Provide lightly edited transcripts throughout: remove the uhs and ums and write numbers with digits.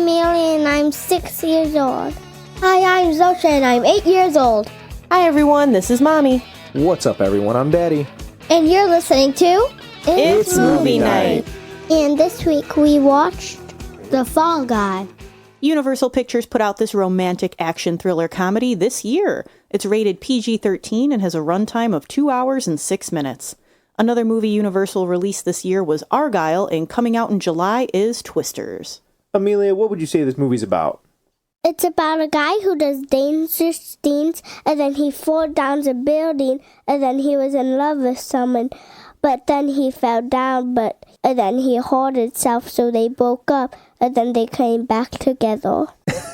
Amelia and I'm 6 years old. Hi, I'm Zosha and I'm 8 years old. Hi everyone, this is Mommy. What's up everyone, I'm Daddy. And you're listening to It's Movie Night. And this week we watched The Fall Guy. Universal Pictures put out this romantic action thriller comedy this year. It's rated PG-13 and has a runtime of 2 hours and 6 minutes. Another movie Universal released this year was Argylle, and coming out in July is Twisters. Amelia, what would you say this movie's about? It's about a guy who does dangerous things, and then he falls down a building, and then he was in love with someone, but then he fell down, and then he hurt himself, so they broke up, and then they came back together.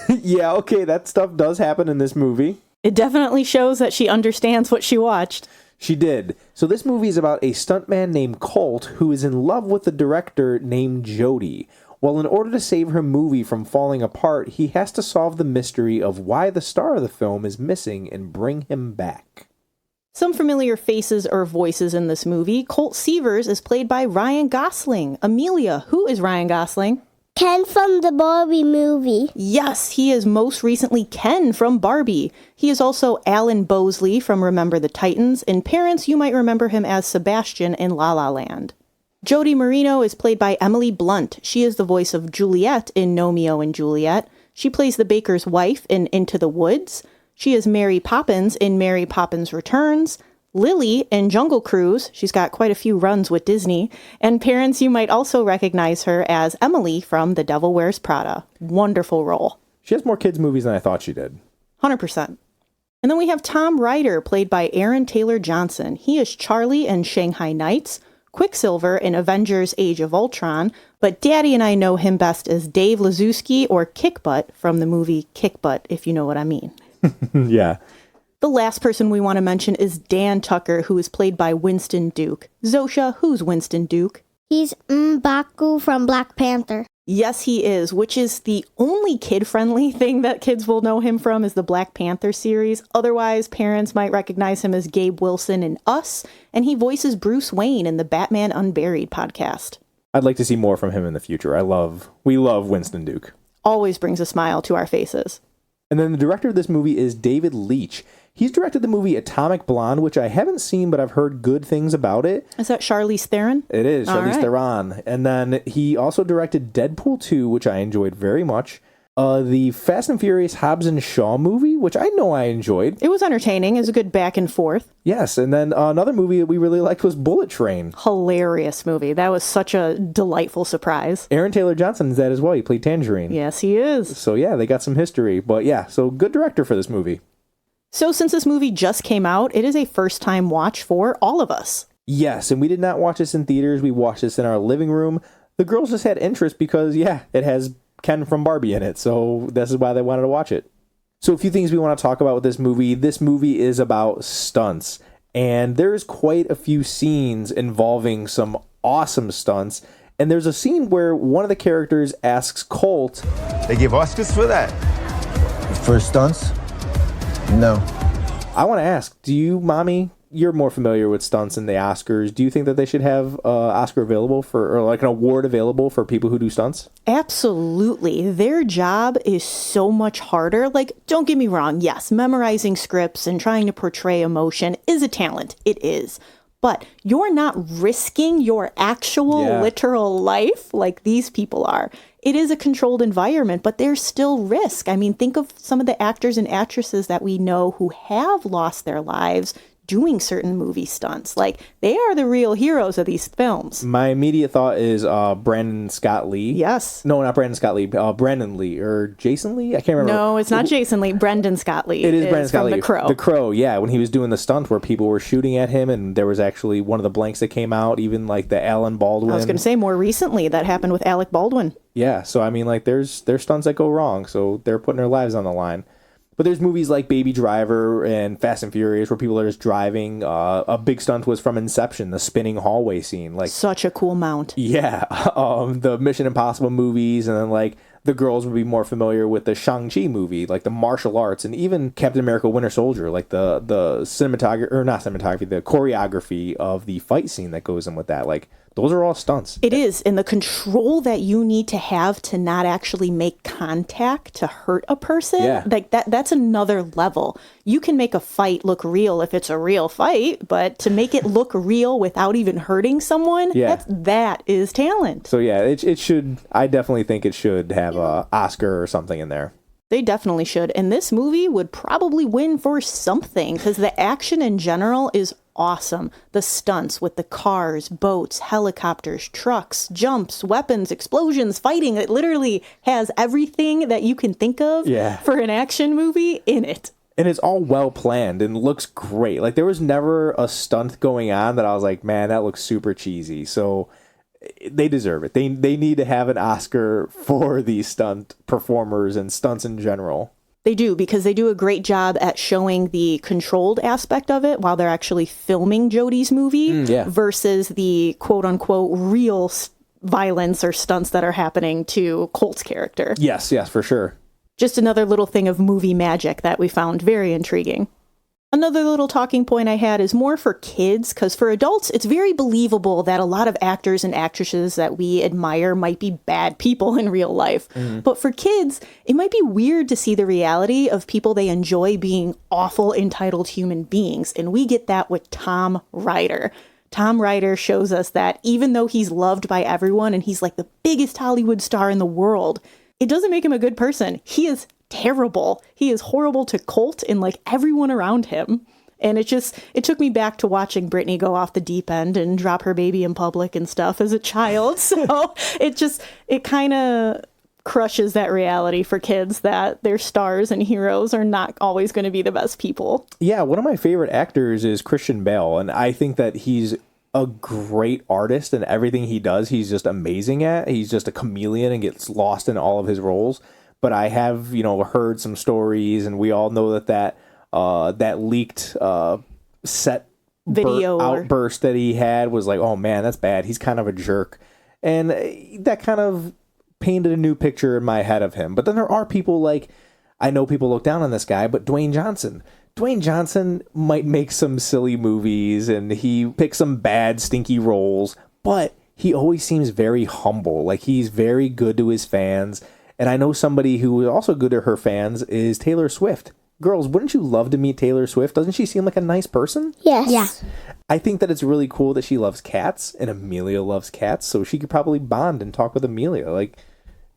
Yeah, okay, that stuff does happen in this movie. It definitely shows that she understands what she watched. She did. So this movie is about a stuntman named Colt who is in love with a director named Jody. Well, in order to save her movie from falling apart, he has to solve the mystery of why the star of the film is missing and bring him back. Some familiar faces or voices in this movie. Colt Seavers is played by Ryan Gosling. Amelia, who is Ryan Gosling? Ken from the Barbie movie. Yes, he is most recently Ken from Barbie. He is also Alan Bosley from Remember the Titans. In Parents, you might remember him as Sebastian in La La Land. Jody Marino is played by Emily Blunt. She is the voice of Juliet in Romeo and Juliet. She plays the baker's wife in Into the Woods. She is Mary Poppins in Mary Poppins Returns. Lily in Jungle Cruise. She's got quite a few runs with Disney. And Parents, you might also recognize her as Emily from The Devil Wears Prada. Wonderful role. She has more kids' movies than I thought she did. 100%. And then we have Tom Ryder, played by Aaron Taylor Johnson. He is Charlie in Shanghai Nights, Quicksilver in Avengers Age of Ultron, but Daddy and I know him best as Dave Lazowski or Kickbutt from the movie Kickbutt, if you know what I mean. Yeah. The last person we want to mention is Dan Tucker, who is played by Winston Duke. Zosha, who's Winston Duke? He's M'Baku from Black Panther. Yes, he is, which is the only kid-friendly thing that kids will know him from is the Black Panther series. Otherwise, parents might recognize him as Gabe Wilson in Us, and he voices Bruce Wayne in the Batman Unburied podcast. I'd like to see more from him in the future. We love Winston Duke. Always brings a smile to our faces. And then the director of this movie is David Leitch. He's directed the movie Atomic Blonde, which I haven't seen, but I've heard good things about it. Is that Charlize Theron? It is, Charlize right. Theron. And then he also directed Deadpool 2, which I enjoyed very much. The Fast and Furious Hobbs and Shaw movie, which I know I enjoyed. It was entertaining. It was a good back and forth. Yes, and then another movie that we really liked was Bullet Train. Hilarious movie. That was such a delightful surprise. Aaron Taylor Johnson is that as well. He played Tangerine. Yes, he is. So yeah, they got some history. But yeah, so good director for this movie. So since this movie just came out, it is a first-time watch for all of us. Yes, and we did not watch this in theaters. We watched this in our living room. The girls just had interest because, yeah, it has Ken from Barbie in it. So this is why they wanted to watch it. So a few things we want to talk about with this movie. This movie is about stunts. And there's quite a few scenes involving some awesome stunts. And there's a scene where one of the characters asks Colt, They give Oscars for that? For stunts? No. I want to ask, do you, Mommy, you're more familiar with stunts and the Oscars. Do you think that they should have Oscar available for, or like an award available for people who do stunts? Absolutely. Their job is so much harder. Like, don't get me wrong. Yes, memorizing scripts and trying to portray emotion is a talent. It is. But you're not risking your actual literal life like these people are. It is a controlled environment, but there's still risk. I mean, think of some of the actors and actresses that we know who have lost their lives doing certain movie stunts. Like, they are the real heroes of these films. My immediate thought is Brandon Scott Lee. Yes. No, not Brandon Scott Lee. Brandon Lee or Jason Lee? I can't remember. No, it's not Jason Lee. Brendan Scott Lee. It is Brandon Scott from Lee. The Crow. The Crow, yeah. When he was doing the stunt where people were shooting at him and there was actually one of the blanks that came out, even like the Alan Baldwin. I was going to say more recently that happened with Alec Baldwin. Yeah, so I mean, like, there's stunts that go wrong, so they're putting their lives on the line. But there's movies like Baby Driver and Fast and Furious where people are just driving. A big stunt was from Inception, the spinning hallway scene. Like, such a cool mount. yeah, the Mission Impossible movies, and then like the girls would be more familiar with the Shang-Chi movie, like the martial arts, and even Captain America Winter Soldier, like the cinematography, or not cinematography, the choreography of the fight scene that goes in with that. Like, those are all stunts. It is. And the control that you need to have to not actually make contact to hurt a person, like that's another level. You can make a fight look real if it's a real fight, but to make it look real without even hurting someone, that is talent. So yeah, it should, I definitely think it should have a Oscar or something in there. They definitely should. And this movie would probably win for something because the action in general is awesome. The stunts with the cars, boats, helicopters, trucks, jumps, weapons, explosions, fighting. It literally has everything that you can think of for an action movie in it. And it's all well planned and looks great. Like, there was never a stunt going on that I was like, man, that looks super cheesy. So they deserve it. They need to have an Oscar for these stunt performers and stunts in general. They do, because they do a great job at showing the controlled aspect of it while they're actually filming Jodie's movie versus the quote-unquote real violence or stunts that are happening to Colt's character. Yes, for sure. Just another little thing of movie magic that we found very intriguing. Another little talking point I had is more for kids, because for adults, it's very believable that a lot of actors and actresses that we admire might be bad people in real life. But for kids, it might be weird to see the reality of people they enjoy being awful, entitled human beings. And we get that with Tom Ryder. Tom Ryder shows us that even though he's loved by everyone and he's like the biggest Hollywood star in the world, it doesn't make him a good person. He is terrible. He is horrible to Colt and like everyone around him. And it took me back to watching Brittany go off the deep end and drop her baby in public and stuff as a child. So it kind of crushes that reality for kids that their stars and heroes are not always going to be the best people. Yeah, one of my favorite actors is Christian Bale, and I think that he's a great artist, and everything he does, he's just amazing at. He's just a chameleon and gets lost in all of his roles. But I have, heard some stories, and we all know that leaked set video outburst that he had was like, oh man, that's bad. He's kind of a jerk. And that kind of painted a new picture in my head of him. But then there are people like, I know people look down on this guy, but Dwayne Johnson might make some silly movies and he picks some bad, stinky roles, but he always seems very humble. Like, he's very good to his fans. And I know somebody who is also good to her fans is Taylor Swift. Girls, wouldn't you love to meet Taylor Swift? Doesn't she seem like a nice person? Yes. Yeah. I think that it's really cool that she loves cats, and Amelia loves cats, so she could probably bond and talk with Amelia. Like,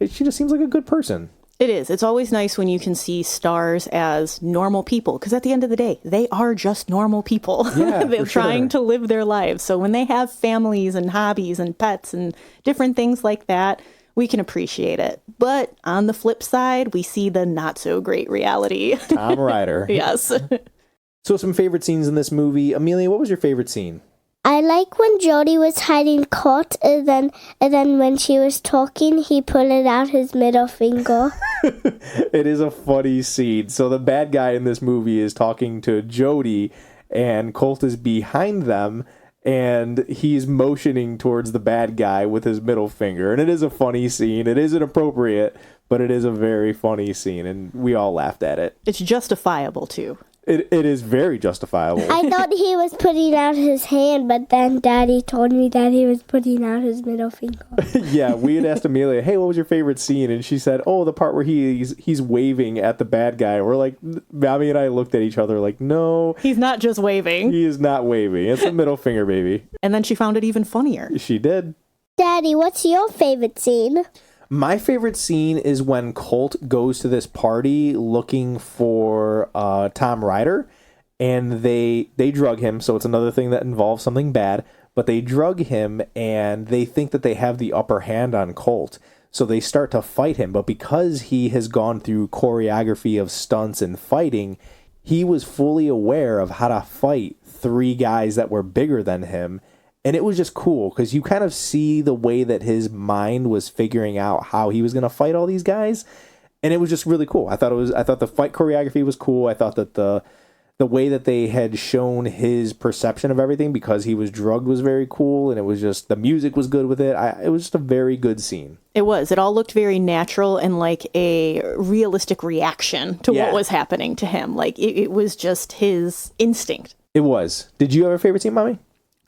she just seems like a good person. It is. It's always nice when you can see stars as normal people, because at the end of the day, they are just normal people. Yeah, they're trying to live their lives. So when they have families and hobbies and pets and different things like that, we can appreciate it. But on the flip side, we see the not so great reality. Tom Ryder. Yes. So some favorite scenes in this movie. Amelia, what was your favorite scene? I like when Jodie was hiding Colt, and then when she was talking, he pulled out his middle finger. It is a funny scene. So the bad guy in this movie is talking to Jodie, and Colt is behind them, and he's motioning towards the bad guy with his middle finger. And it is a funny scene. It isn't appropriate, but it is a very funny scene, and we all laughed at it. It's justifiable, too. It is very justifiable. I thought he was putting out his hand, but then Daddy told me that he was putting out his middle finger. Yeah, we had asked Amelia, hey, what was your favorite scene? And she said, oh, the part where he's waving at the bad guy. We're like, Bobby and I looked at each other like, no. He's not just waving. He is not waving. It's a middle finger, baby. And then she found it even funnier. She did. Daddy, what's your favorite scene? My favorite scene is when Colt goes to this party looking for Tom Ryder, and they drug him. So it's another thing that involves something bad, but they drug him and they think that they have the upper hand on Colt. So they start to fight him, but because he has gone through choreography of stunts and fighting, he was fully aware of how to fight three guys that were bigger than him. And it was just cool because you kind of see the way that his mind was figuring out how he was going to fight all these guys. And it was just really cool. I thought the fight choreography was cool. I thought that the the way that they had shown his perception of everything because he was drugged was very cool, and it was just, the music was good with it. It was just a very good scene. It was. It all looked very natural and like a realistic reaction to what was happening to him. Like it was just his instinct. It was. Did you have a favorite scene, Mommy?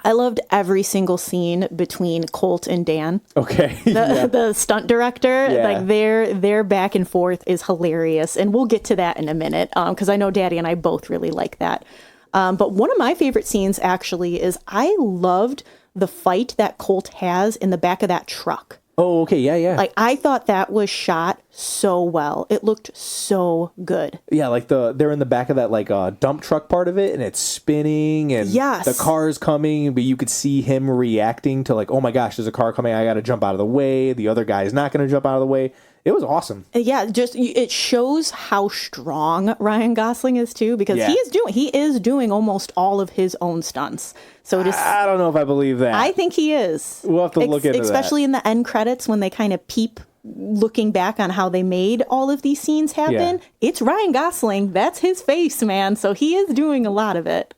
I loved every single scene between Colt and Dan. Okay. The stunt director, like their back and forth is hilarious. And we'll get to that in a minute because I know Daddy and I both really like that. But one of my favorite scenes actually is I loved the fight that Colt has in the back of that truck. Oh, okay. Yeah. Like, I thought that was shot so well. It looked so good. Yeah, like they're in the back of that, like, dump truck part of it, and it's spinning, and the car's coming, but you could see him reacting to, like, oh my gosh, there's a car coming, I gotta jump out of the way. The other guy's not gonna jump out of the way. It was awesome. Yeah, just it shows how strong Ryan Gosling is too, because he is doing almost all of his own stunts. So I don't know if I believe that. I think he is. We'll have to look into that. Especially in the end credits when they kind of peep, looking back on how they made all of these scenes happen. Yeah. It's Ryan Gosling. That's his face, man. So he is doing a lot of it.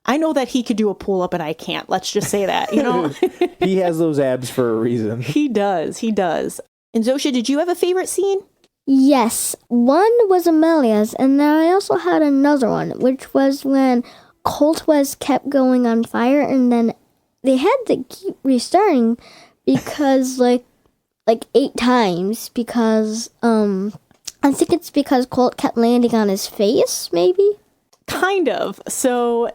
I know that he could do a pull-up and I can't. Let's just say that, you know? He has those abs for a reason. He does. And Zosha, did you have a favorite scene? Yes. One was Amelia's, and then I also had another one, which was when Colt was kept going on fire, and then they had to keep restarting because like 8 times because I think it's because Colt kept landing on his face, maybe? Kind of. So,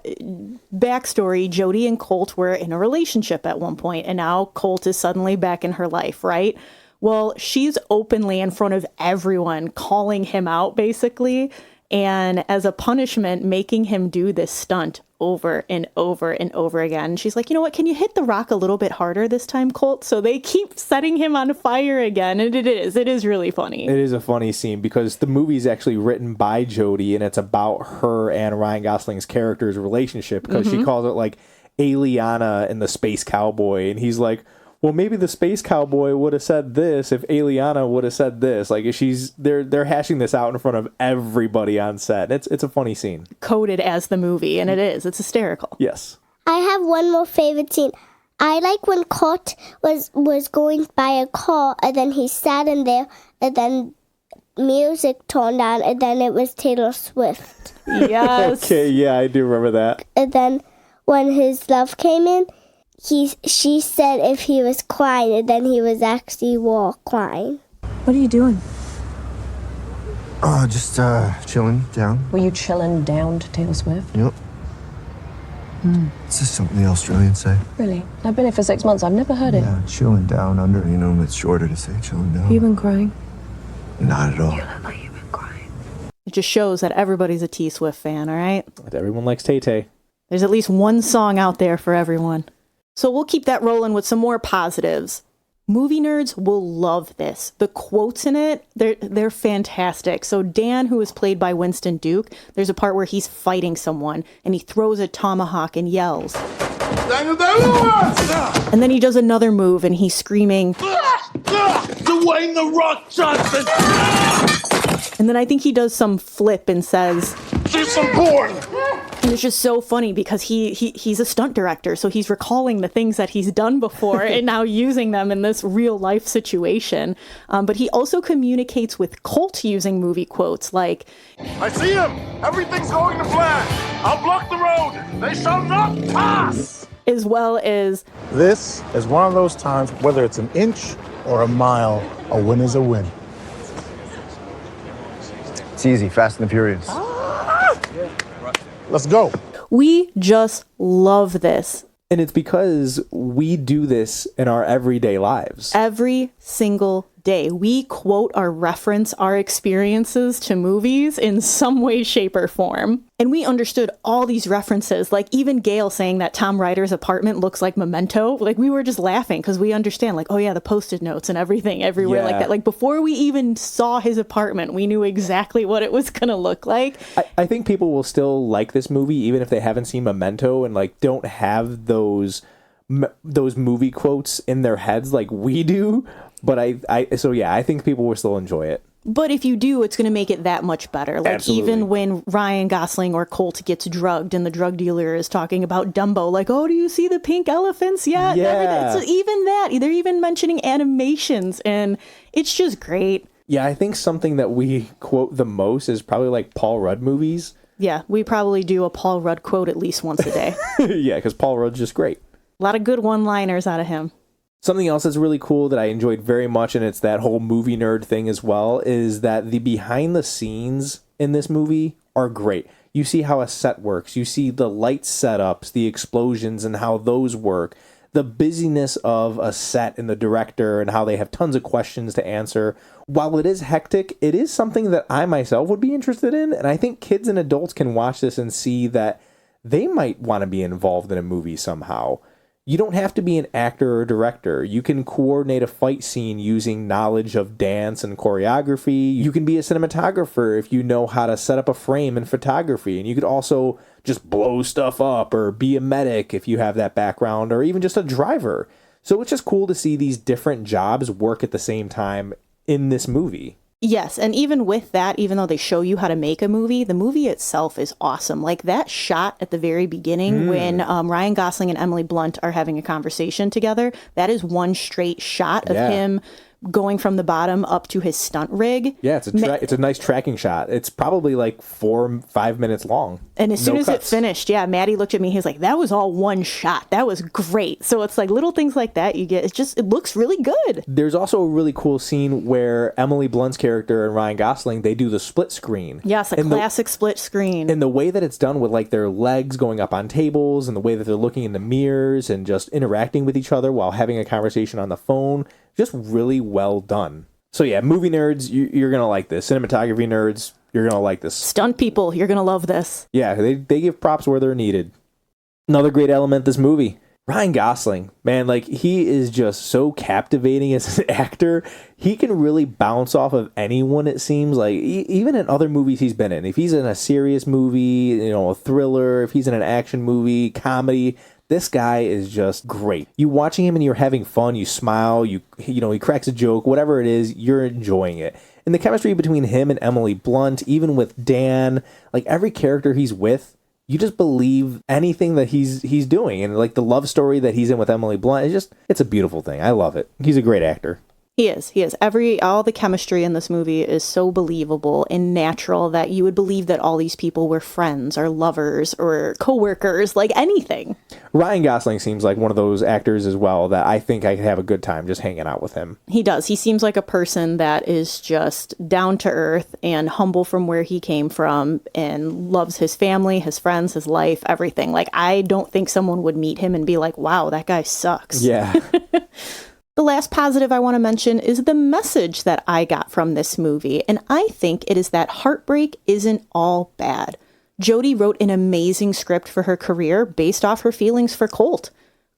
backstory, Jody and Colt were in a relationship at one point, and now Colt is suddenly back in her life, right? Well, she's openly in front of everyone calling him out, basically, and as a punishment, making him do this stunt over and over and over again. She's like, you know what, can you hit the rock a little bit harder this time, Colt? So they keep setting him on fire again, and it is really funny. It is a funny scene because the movie's actually written by Jody, and it's about her and Ryan Gosling's character's relationship because she calls it like Aliana and the Space Cowboy, and he's like, well, maybe the Space Cowboy would have said this if Aliana would have said this. Like, they're hashing this out in front of everybody on set. It's a funny scene. Coded as the movie, and it is. It's hysterical. Yes. I have one more favorite scene. I like when Colt was going by a car, and then he sat in there, and then music turned on, and then it was Taylor Swift. Yes. Okay, yeah, I do remember that. And then when his love came in, she said if he was crying, and then he was actually crying. What are you doing? Just chilling down. Were you chilling down to Taylor Swift? Yep. It's just something the Australians say. Really? I've been here for 6 months. I've never heard it. Yeah, chilling down under, it's shorter to say chilling down. You been crying? Not at all. You look like you've been crying. It just shows that everybody's a T Swift fan, all right? Everyone likes Tay-Tay. There's at least one song out there for everyone. So we'll keep that rolling with some more positives. Movie nerds will love this. The quotes in it, they're fantastic. So Dan, who is played by Winston Duke, there's a part where he's fighting someone and he throws a tomahawk and yells. And then he does another move and he's screaming, Dwayne "The Rock" Johnson! And then I think he does some flip and says, Jason Bourne! And it's just so funny because he's a stunt director, so he's recalling the things that he's done before and now using them in this real life situation. But he also communicates with Colt using movie quotes like, I see him! Everything's going to plan! I'll block the road! They shall not pass! As well as, this is one of those times, whether it's an inch or a mile, a win is a win. It's easy, Fast and the Furious. Let's go. We just love this. And it's because we do this in our everyday lives. Every single day, we quote or reference our experiences to movies in some way, shape, or form. And we understood all these references, like even Gail saying that Tom Ryder's apartment looks like Memento. Like, we were just laughing because we understand, like, oh yeah, the Post-it notes and everything everywhere like that. Like, before we even saw his apartment, we knew exactly what it was going to look like. I think people will still like this movie even if they haven't seen Memento and like don't have those movie quotes in their heads like we do. But I think people will still enjoy it. But if you do, it's going to make it that much better. Like, Absolutely. even when Ryan Gosling or Colt gets drugged and the drug dealer is talking about Dumbo, like, oh, do you see the pink elephants yet? Yeah. So even that, they're even mentioning animations, and it's just great. Yeah, I think something that we quote the most is probably like Paul Rudd movies. Yeah, we probably do a Paul Rudd quote at least once a day. Yeah, because Paul Rudd's just great. A lot of good one-liners out of him. Something else that's really cool that I enjoyed very much, and it's that whole movie nerd thing as well, is that the behind the scenes in this movie are great. You see how a set works. You see the light setups, the explosions, and how those work. The busyness of a set and the director and how they have tons of questions to answer. While it is hectic, it is something that I myself would be interested in. And I think kids and adults can watch this and see that they might want to be involved in a movie somehow. You don't have to be an actor or director. You can coordinate a fight scene using knowledge of dance and choreography. You can be a cinematographer if you know how to set up a frame in photography. And you could also just blow stuff up or be a medic if you have that background, or even just a driver. So it's just cool to see these different jobs work at the same time in this movie. Yes, and even with that, even though they show you how to make a movie, the movie itself is awesome. Like that shot at the very beginning when Ryan Gosling and Emily Blunt are having a conversation together, that is one straight shot of him going from the bottom up to his stunt rig. Yeah, it's a nice tracking shot. It's probably like 4-5 minutes long. And as soon as it finished, Maddie looked at me. He was like, that was all one shot. That was great. So it's like little things like that you get. It looks really good. There's also a really cool scene where Emily Blunt's character and Ryan Gosling, they do the split screen. Yes, a classic split screen. And the way that it's done with like their legs going up on tables and the way that they're looking in the mirrors and just interacting with each other while having a conversation on the phone, just really well done. So yeah, movie nerds, you're going to like this. Cinematography nerds, you're going to like this. Stunt people, you're going to love this. Yeah, they give props where they're needed. Another great element this movie, Ryan Gosling. Man, like he is just so captivating as an actor. He can really bounce off of anyone, it seems like, even in other movies he's been in. If he's in a serious movie, a thriller, if he's in an action movie, comedy, this guy is just great. You watching him and you're having fun, you smile, he cracks a joke, whatever it is, you're enjoying it. And the chemistry between him and Emily Blunt, even with Dan, like every character he's with, you just believe anything that he's doing. And like the love story that he's in with Emily Blunt, it's a beautiful thing. I love it. He's a great actor. He is. All the chemistry in this movie is so believable and natural that you would believe that all these people were friends or lovers or coworkers, like anything. Ryan Gosling seems like one of those actors as well that I think I could have a good time just hanging out with him. He does. He seems like a person that is just down to earth and humble from where he came from and loves his family, his friends, his life, everything. Like, I don't think someone would meet him and be like, wow, that guy sucks. Yeah. The last positive I want to mention is the message that I got from this movie, and I think it is that heartbreak isn't all bad. Jodie wrote an amazing script for her career based off her feelings for Colt.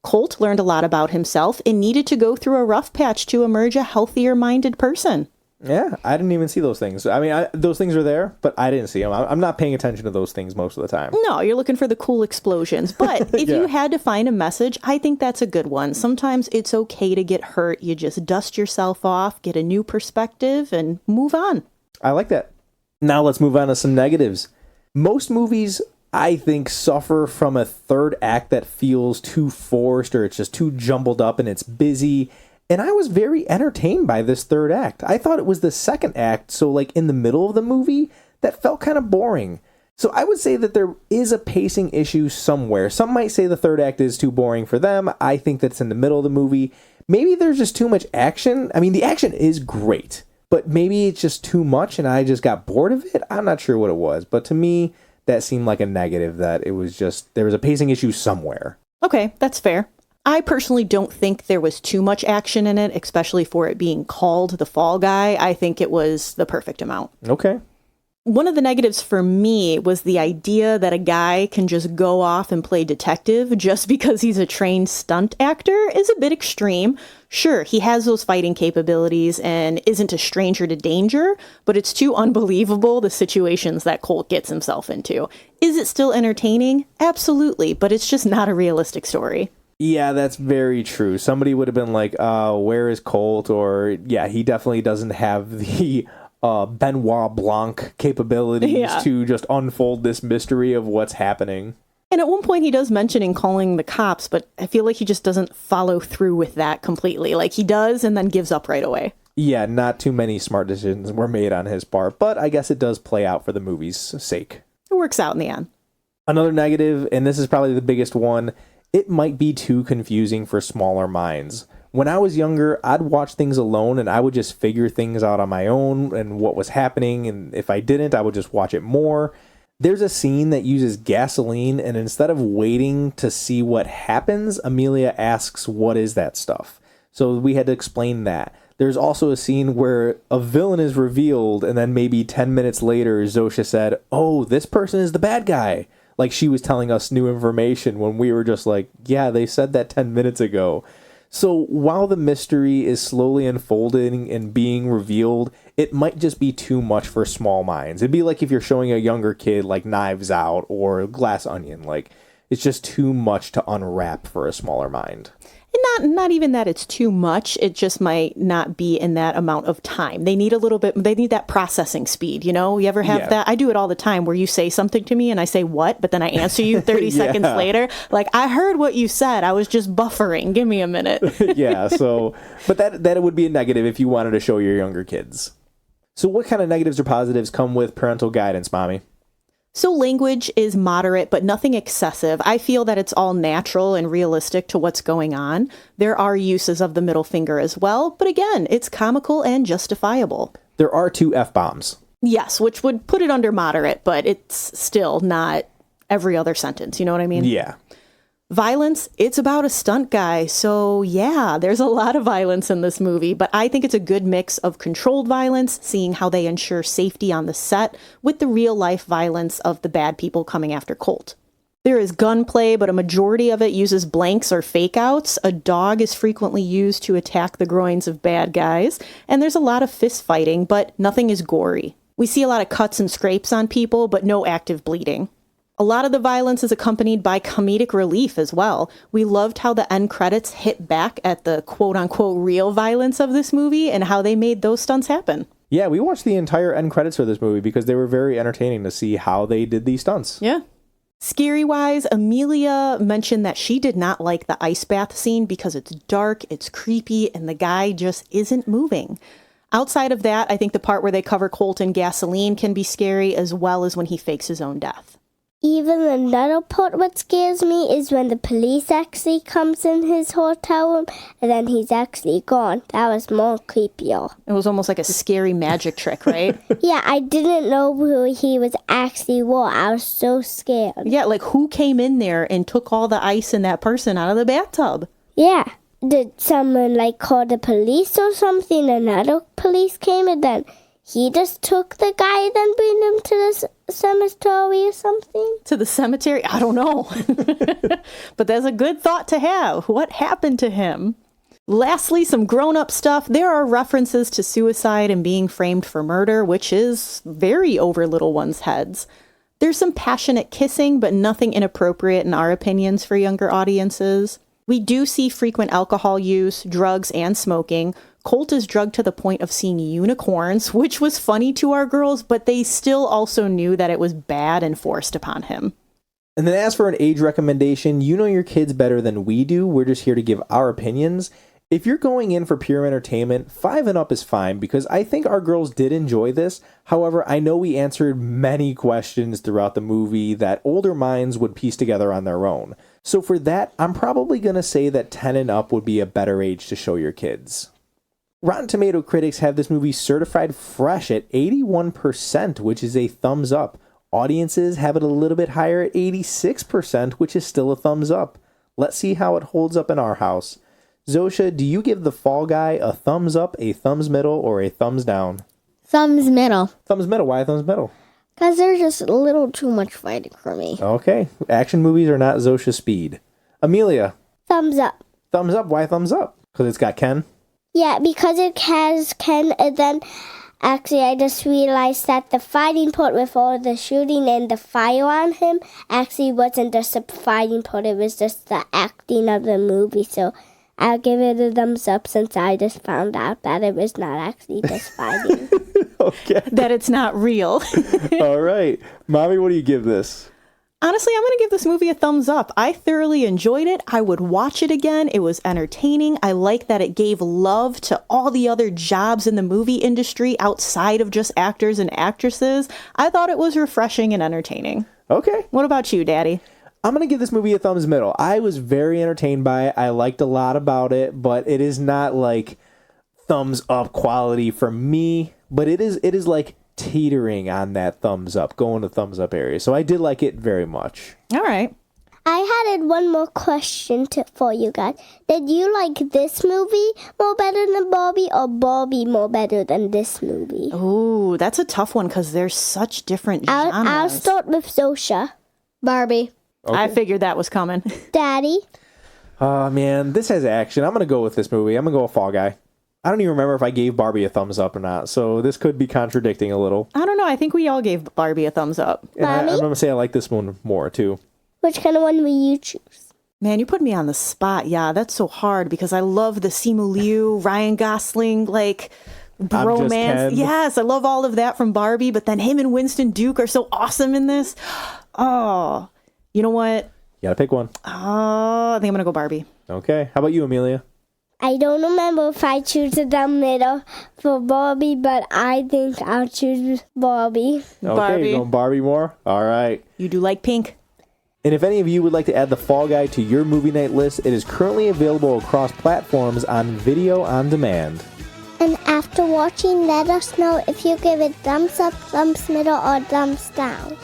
Colt learned a lot about himself and needed to go through a rough patch to emerge a healthier-minded person. Yeah, I didn't even see those things. I mean, those things are there, but I didn't see them. I'm not paying attention to those things most of the time. No, you're looking for the cool explosions. But if you had to find a message, I think that's a good one. Sometimes it's okay to get hurt. You just dust yourself off, get a new perspective, and move on. I like that. Now let's move on to some negatives. Most movies, I think, suffer from a third act that feels too forced, or it's just too jumbled up and it's busy. And I was very entertained by this third act. I thought it was the second act, so like in the middle of the movie, that felt kind of boring. So I would say that there is a pacing issue somewhere. Some might say the third act is too boring for them. I think that's in the middle of the movie. Maybe there's just too much action. I mean, the action is great, but maybe it's just too much and I just got bored of it. I'm not sure what it was, but to me, that seemed like a negative, that it was just, there was a pacing issue somewhere. Okay, that's fair. I personally don't think there was too much action in it, especially for it being called The Fall Guy. I think it was the perfect amount. Okay. One of the negatives for me was the idea that a guy can just go off and play detective just because he's a trained stunt actor is a bit extreme. Sure, he has those fighting capabilities and isn't a stranger to danger, but it's too unbelievable the situations that Colt gets himself into. Is it still entertaining? Absolutely, but it's just not a realistic story. Yeah, that's very true. Somebody would have been like, where is Colt? Or, yeah, he definitely doesn't have the Benoit Blanc capabilities to just unfold this mystery of what's happening. And at one point he does mention in calling the cops, but I feel like he just doesn't follow through with that completely. Like he does and then gives up right away. Yeah, not too many smart decisions were made on his part, but I guess it does play out for the movie's sake. It works out in the end. Another negative, and this is probably the biggest one, it might be too confusing for smaller minds. When I was younger, I'd watch things alone and I would just figure things out on my own and what was happening, and if I didn't, I would just watch it more. There's a scene that uses gasoline, and instead of waiting to see what happens, Amelia asks, "What is that stuff?" So we had to explain that. There's also a scene where a villain is revealed, and then maybe 10 minutes later, Zosha said, "Oh, this person is the bad guy." Like she was telling us new information when we were just like, yeah, they said that 10 minutes ago. So while the mystery is slowly unfolding and being revealed, it might just be too much for small minds. It'd be like if you're showing a younger kid like Knives Out or Glass Onion. Like it's just too much to unwrap for a smaller mind. And not even that it's too much. It just might not be in that amount of time. They need a little bit, they need that processing speed, you know? You ever have that? I do it all the time where you say something to me and I say, what? But then I answer you 30 seconds later. Like, I heard what you said. I was just buffering. Give me a minute. But that would be a negative if you wanted to show your younger kids. So what kind of negatives or positives come with parental guidance, Mommy? So language is moderate, but nothing excessive. I feel that it's all natural and realistic to what's going on. There are uses of the middle finger as well, but again, it's comical and justifiable. There are 2 F-bombs. Yes, which would put it under moderate, but it's still not every other sentence. You know what I mean? Yeah. Violence, it's about a stunt guy. So yeah, there's a lot of violence in this movie, but I think it's a good mix of controlled violence, seeing how they ensure safety on the set, with the real life violence of the bad people coming after Colt. There is gunplay, but a majority of it uses blanks or fake outs. A dog is frequently used to attack the groins of bad guys, and there's a lot of fist fighting, but nothing is gory. We see a lot of cuts and scrapes on people, but no active bleeding. A lot of the violence is accompanied by comedic relief as well. We loved how the end credits hit back at the quote-unquote real violence of this movie and how they made those stunts happen. Yeah, we watched the entire end credits for this movie because they were very entertaining to see how they did these stunts. Yeah. Scary-wise, Amelia mentioned that she did not like the ice bath scene because it's dark, it's creepy, and the guy just isn't moving. Outside of that, I think the part where they cover Colt in gasoline can be scary, as well as when he fakes his own death. Even another part what scares me is when the police actually comes in his hotel room and then he's actually gone. That was more creepier. It was almost like a scary magic trick, right? Yeah, I didn't know who he was actually was. I was so scared. Yeah, like who came in there and took all the ice in that person out of the bathtub? Yeah. Did someone call the police or something? Another police came and then he just took the guy and then bring him to the cemetery or something? To the cemetery? I don't know. But that's a good thought to have. What happened to him? Lastly, some grown-up stuff. There are references to suicide and being framed for murder, which is very over little ones' heads. There's some passionate kissing, but nothing inappropriate in our opinions for younger audiences. We do see frequent alcohol use, drugs, and smoking. Colt is drugged to the point of seeing unicorns, which was funny to our girls, but they still also knew that it was bad and forced upon him. And then as for an age recommendation, you know your kids better than we do. We're just here to give our opinions. If you're going in for pure entertainment, 5 and up is fine because I think our girls did enjoy this. However, I know we answered many questions throughout the movie that older minds would piece together on their own. So for that, I'm probably going to say that 10 and up would be a better age to show your kids. Rotten Tomato critics have this movie certified fresh at 81%, which is a thumbs up. Audiences have it a little bit higher at 86%, which is still a thumbs up. Let's see how it holds up in our house. Zosha, do you give The Fall Guy a thumbs up, a thumbs middle, or a thumbs down? Thumbs middle. Thumbs middle. Why thumbs middle? Because there's just a little too much fighting for me. Okay. Action movies are not Zosha's speed. Amelia. Thumbs up. Thumbs up. Why thumbs up? Because it's got Ken? Yeah, because it has Ken, and then actually I just realized that the fighting part with all the shooting and the fire on him actually wasn't just a fighting part, it was just the acting of the movie, so I'll give it a thumbs up since I just found out that it was not actually just fighting. Okay. that it's not real. All right. Mommy, what do you give this? Honestly, I'm going to give this movie a thumbs up. I thoroughly enjoyed it. I would watch it again. It was entertaining. I like that it gave love to all the other jobs in the movie industry outside of just actors and actresses. I thought it was refreshing and entertaining. Okay. What about you, Daddy? I'm going to give this movie a thumbs middle. I was very entertained by it. I liked a lot about it, but it is not like thumbs up quality for me, but it is like teetering on that thumbs up, going to thumbs up area. So I did like it very much. All right. I had one more question for you guys. Did you like this movie more better than Barbie, or Barbie more better than this movie? Ooh, that's a tough one because there's such different genres. I'll start with Sosha. Barbie. Okay. I figured that was coming. Daddy? Oh, man, this has action. I'm going to go with this movie. I'm going to go with Fall Guy. I don't even remember if I gave Barbie a thumbs up or not, so this could be contradicting a little. I don't know. I think we all gave Barbie a thumbs up. And I'm going to say I like this one more, too. Which kind of one will you choose? Man, you put me on the spot. Yeah, that's so hard because I love the Simu Liu, Ryan Gosling, like, bromance. Yes, I love all of that from Barbie, but then him and Winston Duke are so awesome in this. Oh, you know what? You got to pick one. Oh, I think I'm going to go Barbie. Okay. How about you, Amelia? I don't remember if I choose the middle for Barbie, but I think I'll choose Barbie. Okay, Barbie. going Barbie more? All right. You do like pink? And if any of you would like to add the Fall Guy to your movie night list, it is currently available across platforms on video on demand. And after watching, let us know if you give it thumbs up, thumbs middle, or thumbs down.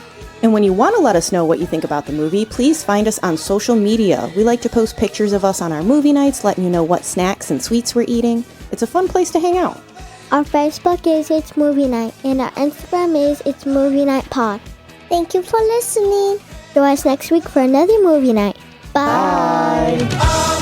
And when you want to let us know what you think about the movie, please find us on social media. We like to post pictures of us on our movie nights, letting you know what snacks and sweets we're eating. It's a fun place to hang out. Our Facebook is It's Movie Night, and our Instagram is It's Movie Night Pod. Thank you for listening. Join us next week for another movie night. Bye. Bye.